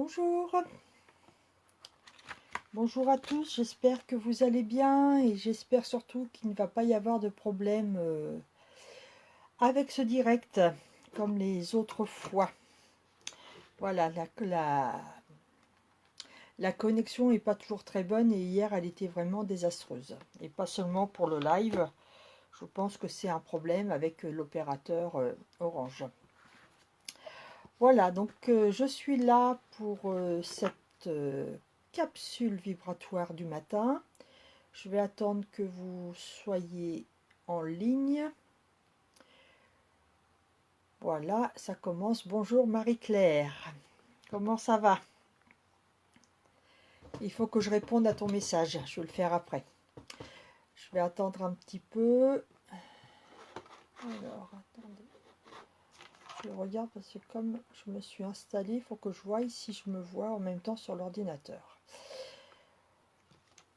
Bonjour, bonjour à tous, j'espère que vous allez bien et j'espère surtout qu'il ne va pas y avoir de problème avec ce direct comme les autres fois. Voilà, la connexion n'est pas toujours très bonne et hier elle était vraiment désastreuse. Et pas seulement pour le live, je pense que c'est un problème avec l'opérateur Orange. Voilà, donc je suis là pour cette capsule vibratoire du matin. Je vais attendre que vous soyez en ligne. Voilà, ça commence. Bonjour Marie-Claire, comment ça va? Il faut que je réponde à ton message, je vais le faire après. Je vais attendre un petit peu. Alors, attendez. Je regarde parce que comme je me suis installée, il faut que je voie si je me vois en même temps sur l'ordinateur.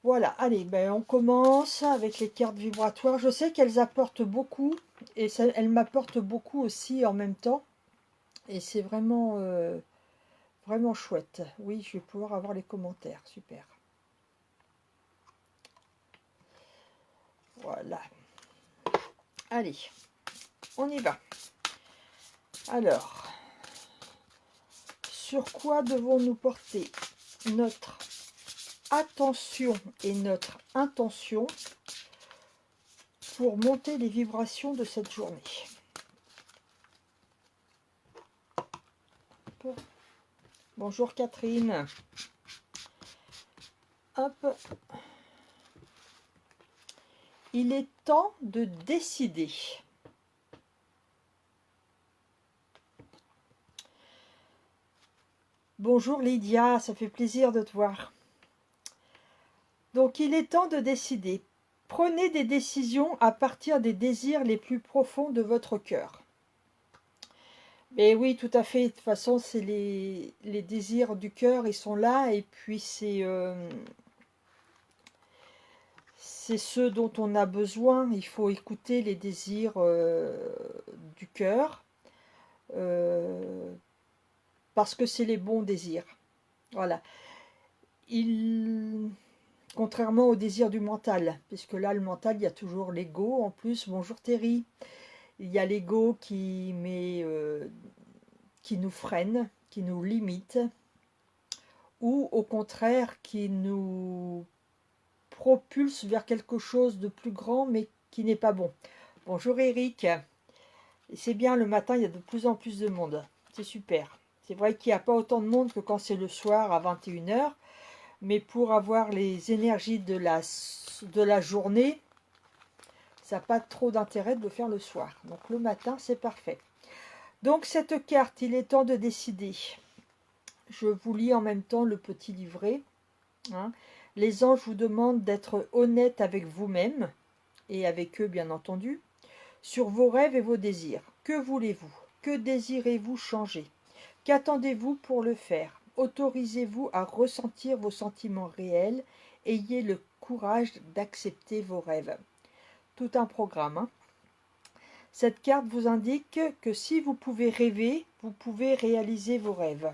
Voilà, allez, ben on commence avec les cartes vibratoires. Je sais qu'elles apportent beaucoup et elles m'apportent beaucoup aussi en même temps. Et c'est vraiment, vraiment chouette. Oui, je vais pouvoir avoir les commentaires. Super. Voilà. Allez, on y va. Alors, sur quoi devons-nous porter notre attention et notre intention pour monter les vibrations de cette journée? Bonjour Catherine. Hop. Il est temps de décider. Bonjour Lydia, ça fait plaisir de te voir. Donc il est temps de décider. Prenez des décisions à partir des désirs les plus profonds de votre cœur. Mais oui, tout à fait. De toute façon, c'est les désirs du cœur, ils sont là. Et puis, c'est ceux dont on a besoin. Il faut écouter les désirs du cœur. Parce que c'est les bons désirs. Voilà. Contrairement au désir du mental. Puisque là, le mental, il y a toujours l'ego. En plus, bonjour Terry. Il y a l'ego qui nous freine, qui nous limite, ou au contraire qui nous propulse vers quelque chose de plus grand mais qui n'est pas bon. Bonjour Eric, c'est bien, le matin il y a de plus en plus de monde, c'est super. C'est vrai qu'il n'y a pas autant de monde que quand c'est le soir à 21h, mais pour avoir les énergies de la journée, ça n'a pas trop d'intérêt de le faire le soir. Donc le matin c'est parfait. Donc cette carte, il est temps de décider. Je vous lis en même temps le petit livret. Hein. Les anges vous demandent d'être honnête avec vous-même, et avec eux bien entendu, sur vos rêves et vos désirs. Que voulez-vous? Que désirez-vous changer? Qu'attendez-vous pour le faire? Autorisez-vous à ressentir vos sentiments réels. Ayez le courage d'accepter vos rêves. Tout un programme. Hein. Cette carte vous indique que si vous pouvez rêver, vous pouvez réaliser vos rêves.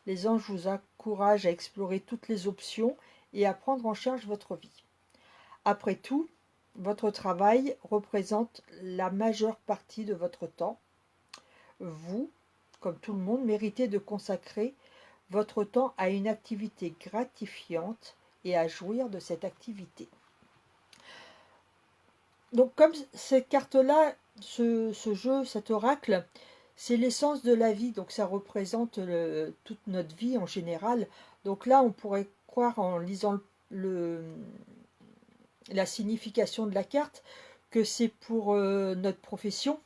Les anges vous encouragent à explorer toutes les options et à prendre en charge votre vie. Après tout, votre travail représente la majeure partie de votre temps. Vous, comme tout le monde, méritez de consacrer votre temps à une activité gratifiante et à jouir de cette activité. Donc comme cette carte-là, ce jeu, cet oracle, c'est l'essence de la vie, donc ça représente toute notre vie en général. Donc là, on pourrait croire en lisant la signification de la carte que c'est pour notre profession.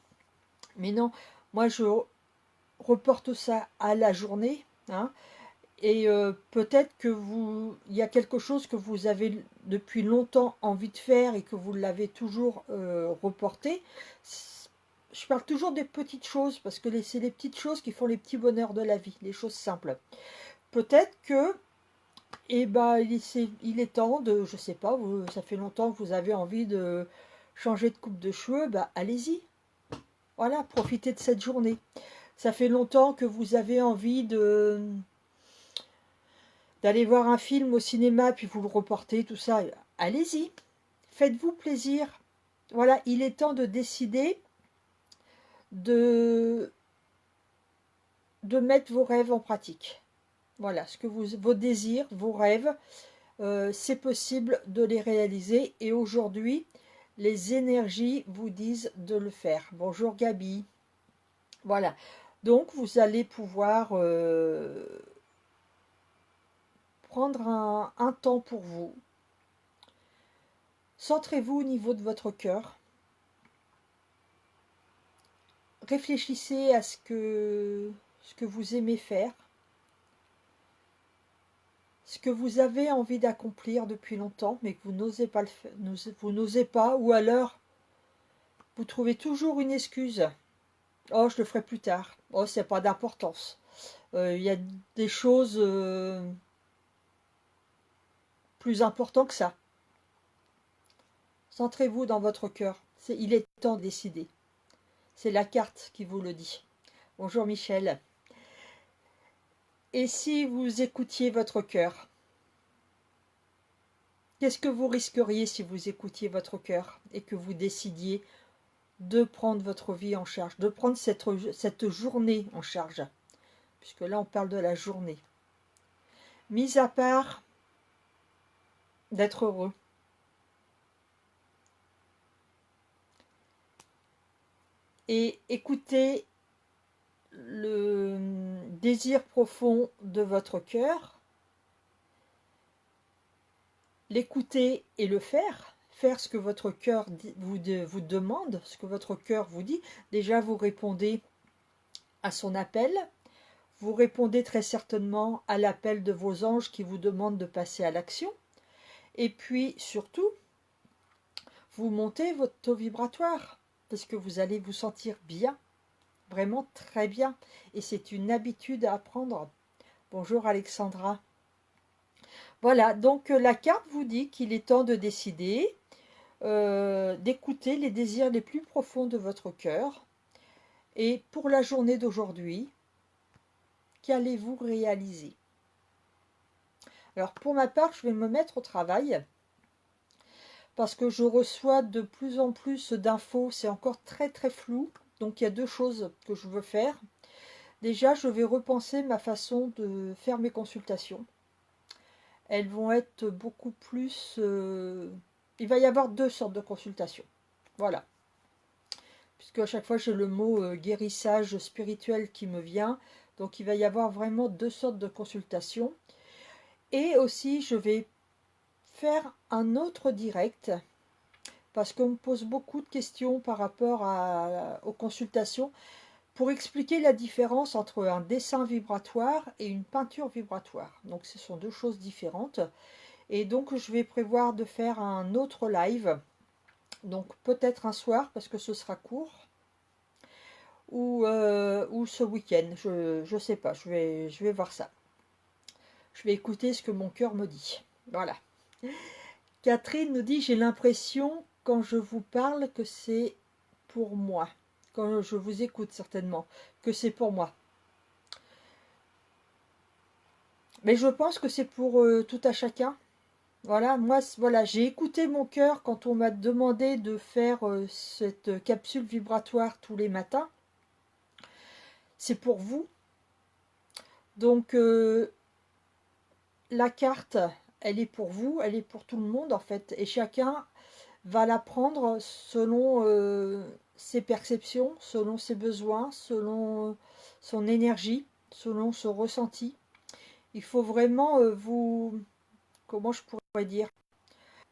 Mais non, moi je reporte ça à la journée. Hein, et peut-être que il y a quelque chose que vous avez depuis longtemps envie de faire et que vous l'avez toujours reporté. Je parle toujours des petites choses parce que c'est les petites choses qui font les petits bonheurs de la vie, les choses simples. Peut-être que il est temps de, je sais pas, ça fait longtemps que vous avez envie de changer de coupe de cheveux, allez-y. Voilà, profitez de cette journée. Ça fait longtemps que vous avez envie de d'aller voir un film au cinéma, puis vous le reportez, tout ça, allez-y, faites-vous plaisir. Voilà, il est temps de décider de, de mettre vos rêves en pratique. Voilà, vos désirs, vos rêves, c'est possible de les réaliser. Et aujourd'hui, les énergies vous disent de le faire. Bonjour Gabi. Voilà, donc vous allez pouvoir prendre un temps pour vous. Centrez-vous au niveau de votre cœur. Réfléchissez à ce que vous aimez faire, ce que vous avez envie d'accomplir depuis longtemps, mais que vous n'osez pas le faire, vous n'osez pas, ou alors vous trouvez toujours une excuse. Oh, je le ferai plus tard. Oh, c'est pas d'importance. Il y a des choses plus importantes que ça. Centrez-vous dans votre cœur. Il est temps de décider. C'est la carte qui vous le dit. Bonjour Michel. Et si vous écoutiez votre cœur? Qu'est-ce que vous risqueriez si vous écoutiez votre cœur et que vous décidiez de prendre votre vie en charge, de prendre cette journée en charge? Puisque là, on parle de la journée. Mis à part d'être heureux. Et écoutez le désir profond de votre cœur, l'écouter et le faire, faire ce que votre cœur vous demande, ce que votre cœur vous dit. Déjà, vous répondez à son appel, vous répondez très certainement à l'appel de vos anges qui vous demandent de passer à l'action, et puis surtout, vous montez votre taux vibratoire, parce que vous allez vous sentir bien, vraiment très bien, et c'est une habitude à apprendre. Bonjour Alexandra. Voilà, donc la carte vous dit qu'il est temps de décider, d'écouter les désirs les plus profonds de votre cœur. Et pour la journée d'aujourd'hui, qu'allez-vous réaliser? Alors pour ma part, je vais me mettre au travail parce que je reçois de plus en plus d'infos, c'est encore très très flou. Donc il y a deux choses que je veux faire. Déjà, je vais repenser ma façon de faire mes consultations. Elles vont être beaucoup plus... il va y avoir deux sortes de consultations. Voilà. Puisque à chaque fois j'ai le mot guérissage spirituel qui me vient. Donc il va y avoir vraiment deux sortes de consultations. Et aussi je vais faire un autre direct. Parce qu'on me pose beaucoup de questions par rapport aux consultations. Pour expliquer la différence entre un dessin vibratoire et une peinture vibratoire. Donc ce sont deux choses différentes. Et donc je vais prévoir de faire un autre live. Donc peut-être un soir parce que ce sera court. Ou ce week-end. Je ne sais pas. Je vais voir ça. Je vais écouter ce que mon cœur me dit. Voilà. Catherine nous dit, j'ai l'impression quand je vous parle que c'est pour moi. Quand je vous écoute certainement, que c'est pour moi. Mais je pense que c'est pour tout à chacun. Voilà, moi, voilà, j'ai écouté mon cœur quand on m'a demandé de faire cette capsule vibratoire tous les matins. C'est pour vous. Donc, la carte, elle est pour vous, elle est pour tout le monde en fait. Et chacun va la prendre selon ses perceptions, selon ses besoins, selon son énergie, selon son ressenti. Il faut vraiment comment je pourrais dire?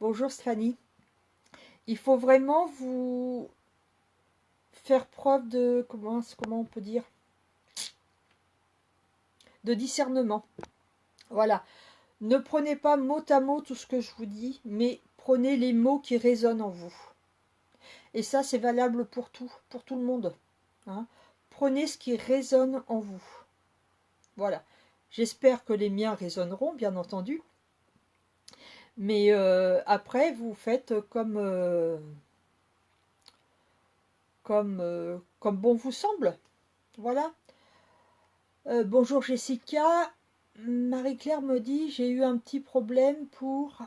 Bonjour Stéphanie. Il faut vraiment vous faire preuve de, comment on peut dire? De discernement. Voilà. Ne prenez pas mot à mot tout ce que je vous dis, mais prenez les mots qui résonnent en vous. Et ça, c'est valable pour tout le monde. Hein. Prenez ce qui résonne en vous. Voilà. J'espère que les miens résonneront, bien entendu. Mais après, vous faites comme bon vous semble. Voilà. Bonjour Jessica. Marie-Claire me dit, j'ai eu un petit problème pour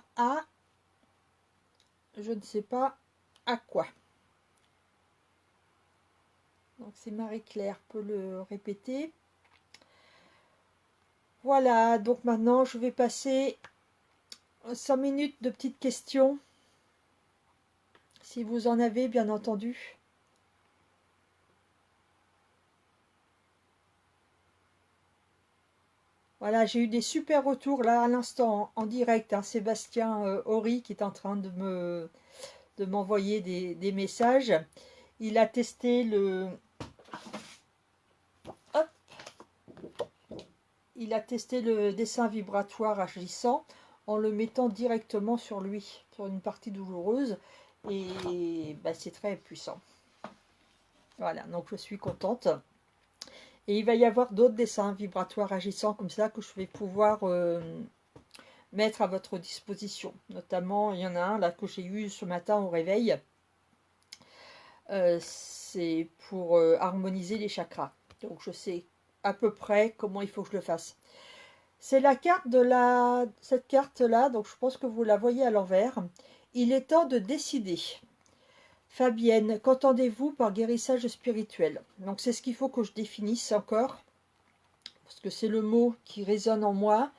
je ne sais pas à quoi. Donc c'est Marie-Claire, peut le répéter. Voilà, donc maintenant je vais passer 5 minutes de petites questions, si vous en avez bien entendu. Voilà, j'ai eu des super retours là à l'instant en direct, hein. Sébastien Horry qui est en train de m'envoyer des messages. Il a testé hop, il a testé le dessin vibratoire agissant en le mettant directement sur lui, sur une partie douloureuse, et bah, c'est très puissant. Voilà, donc je suis contente. Et il va y avoir d'autres dessins vibratoires agissants comme ça que je vais pouvoir mettre à votre disposition. Notamment, il y en a un là que j'ai eu ce matin au réveil. C'est pour harmoniser les chakras. Donc je sais à peu près comment il faut que je le fasse. C'est la carte cette carte là, donc je pense que vous la voyez à l'envers. Il est temps de décider. Fabienne, qu'entendez-vous par guérissage spirituel? Donc c'est ce qu'il faut que je définisse encore, parce que c'est le mot qui résonne en moi.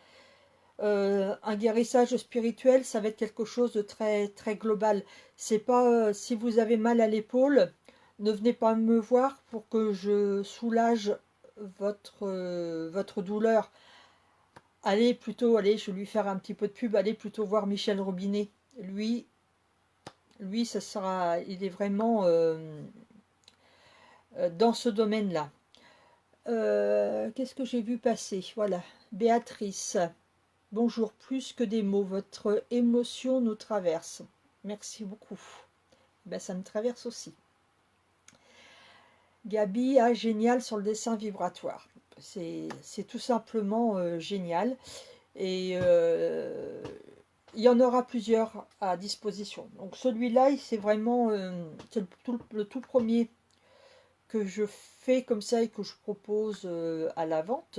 Un guérissage spirituel, ça va être quelque chose de très, très global. C'est pas si vous avez mal à l'épaule, ne venez pas me voir pour que je soulage votre douleur. Allez, je vais lui faire un petit peu de pub, allez plutôt voir Michel Robinet. Lui, ça sera, il est vraiment dans ce domaine-là. Qu'est-ce que j'ai vu passer? Voilà, Béatrice. Bonjour, plus que des mots, votre émotion nous traverse. Merci beaucoup. Ben, ça me traverse aussi. Gabi, génial sur le dessin vibratoire. C'est tout simplement génial. Et il y en aura plusieurs à disposition. Donc celui-là, c'est vraiment c'est le tout premier que je fais comme ça et que je propose à la vente.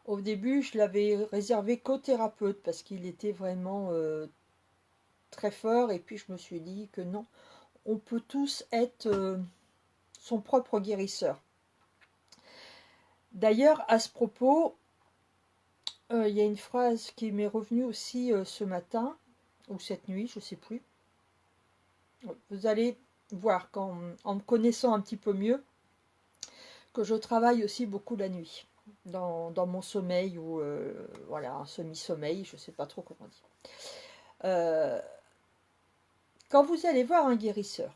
Au début, je l'avais réservé qu'aux thérapeutes parce qu'il était vraiment très fort. Et puis je me suis dit que non, on peut tous être son propre guérisseur. D'ailleurs, à ce propos, il y a une phrase qui m'est revenue aussi ce matin, ou cette nuit, je ne sais plus. Vous allez voir, en me connaissant un petit peu mieux, que je travaille aussi beaucoup la nuit, dans mon sommeil, ou voilà, un semi-sommeil, je ne sais pas trop comment on dit. Quand vous allez voir un guérisseur,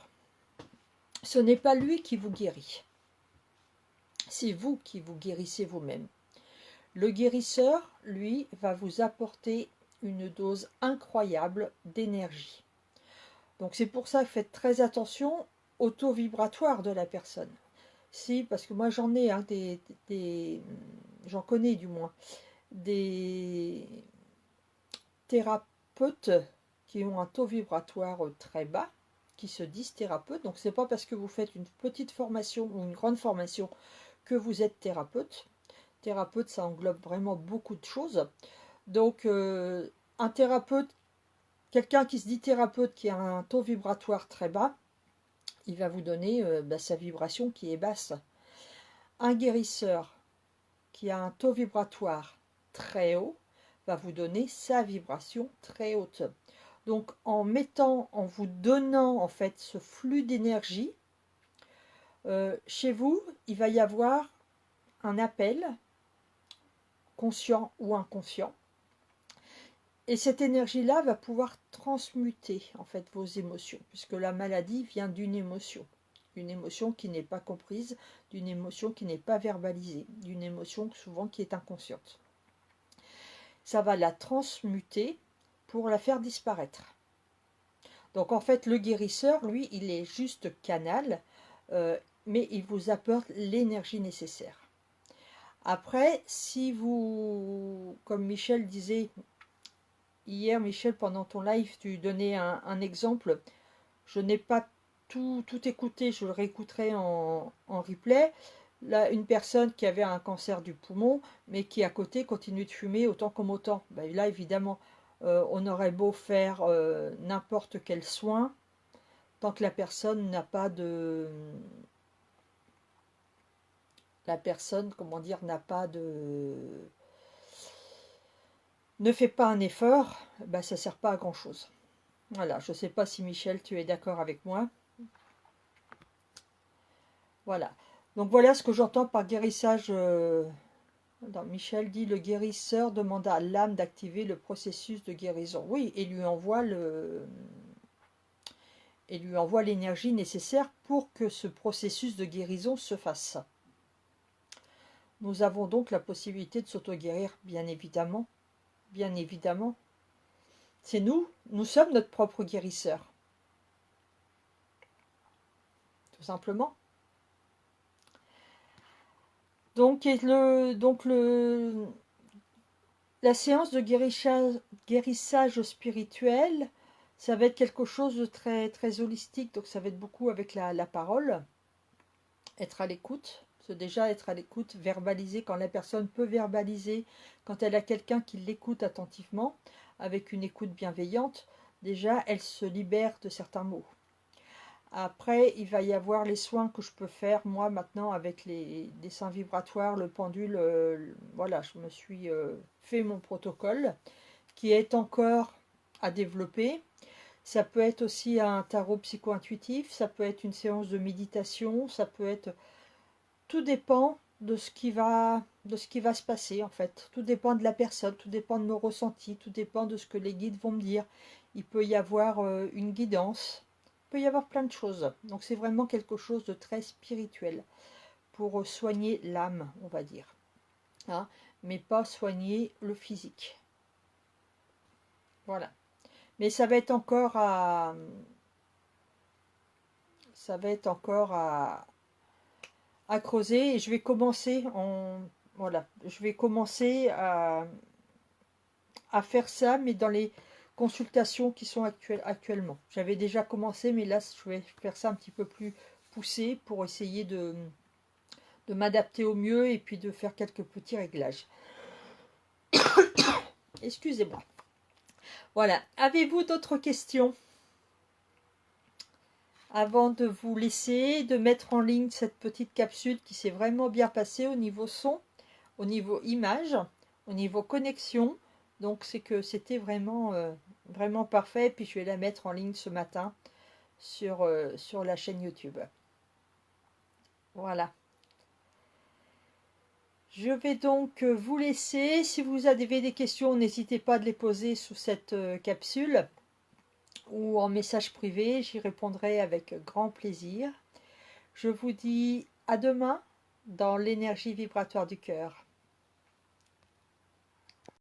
ce n'est pas lui qui vous guérit, c'est vous qui vous guérissez vous-même. Le guérisseur, lui, va vous apporter une dose incroyable d'énergie. Donc c'est pour ça que faites très attention au taux vibratoire de la personne. Si, parce que moi j'en ai hein, j'en connais du moins, des thérapeutes qui ont un taux vibratoire très bas, qui se disent thérapeutes. Donc c'est pas parce que vous faites une petite formation ou une grande formation que vous êtes thérapeute. Thérapeute, ça englobe vraiment beaucoup de choses. Donc un thérapeute, quelqu'un qui se dit thérapeute, qui a un taux vibratoire très bas, il va vous donner sa vibration qui est basse. Un guérisseur qui a un taux vibratoire très haut va vous donner sa vibration très haute. Donc en vous donnant en fait ce flux d'énergie, chez vous, il va y avoir un appel, conscient ou inconscient, et cette énergie-là va pouvoir transmuter en fait vos émotions, puisque la maladie vient d'une émotion qui n'est pas comprise, d'une émotion qui n'est pas verbalisée, d'une émotion souvent qui est inconsciente. Ça va la transmuter pour la faire disparaître. Donc en fait, le guérisseur, lui, il est juste canal, mais il vous apporte l'énergie nécessaire. Après, si vous, comme Michel disait, hier Michel, pendant ton live, tu donnais un exemple, je n'ai pas tout écouté, je le réécouterai en replay, Là, une personne qui avait un cancer du poumon, mais qui à côté continue de fumer autant comme autant. Ben là, évidemment, on aurait beau faire n'importe quel soin, tant que la personne n'a pas de... La personne, comment dire, n'a pas de... ne fait pas un effort, ben ça ne sert pas à grand-chose. Voilà, je ne sais pas si Michel, tu es d'accord avec moi. Voilà. Donc voilà ce que j'entends par guérissage. Michel dit le guérisseur demanda à l'âme d'activer le processus de guérison. Oui, et lui envoie l'énergie nécessaire pour que ce processus de guérison se fasse. Nous avons donc la possibilité de s'auto-guérir, bien évidemment. Bien évidemment. C'est nous sommes notre propre guérisseur. Tout simplement. Donc, la séance de guérissage spirituel, ça va être quelque chose de très, très holistique. Donc, ça va être beaucoup avec la parole, être à l'écoute. C'est déjà être à l'écoute, verbaliser quand la personne peut verbaliser, quand elle a quelqu'un qui l'écoute attentivement, avec une écoute bienveillante, déjà, elle se libère de certains mots. Après, il va y avoir les soins que je peux faire, moi, maintenant, avec les dessins vibratoires, le pendule. Voilà, je me suis fait mon protocole, qui est encore à développer. Ça peut être aussi un tarot psycho-intuitif, ça peut être une séance de méditation, ça peut être... Tout dépend de ce qui va se passer, en fait. Tout dépend de la personne, tout dépend de nos ressentis, tout dépend de ce que les guides vont me dire. Il peut y avoir une guidance. Il peut y avoir plein de choses. Donc c'est vraiment quelque chose de très spirituel pour soigner l'âme, on va dire. Hein, mais pas soigner le physique. Voilà. Mais ça va être encore à... Ça va être encore à creuser. Et je vais commencer Voilà. Je vais commencer à faire ça, mais dans les consultations qui sont actuellement. J'avais déjà commencé, mais là, je vais faire ça un petit peu plus poussé pour essayer de m'adapter au mieux et puis de faire quelques petits réglages. Excusez-moi. Voilà. Avez-vous d'autres questions avant de vous laisser, de mettre en ligne cette petite capsule qui s'est vraiment bien passée au niveau son, au niveau image, au niveau connexion. Donc c'est que c'était vraiment, vraiment parfait. Et puis je vais la mettre en ligne ce matin sur la chaîne YouTube. Voilà. Je vais donc vous laisser. Si vous avez des questions, n'hésitez pas à les poser sous cette capsule ou en message privé. J'y répondrai avec grand plaisir. Je vous dis à demain dans l'énergie vibratoire du cœur.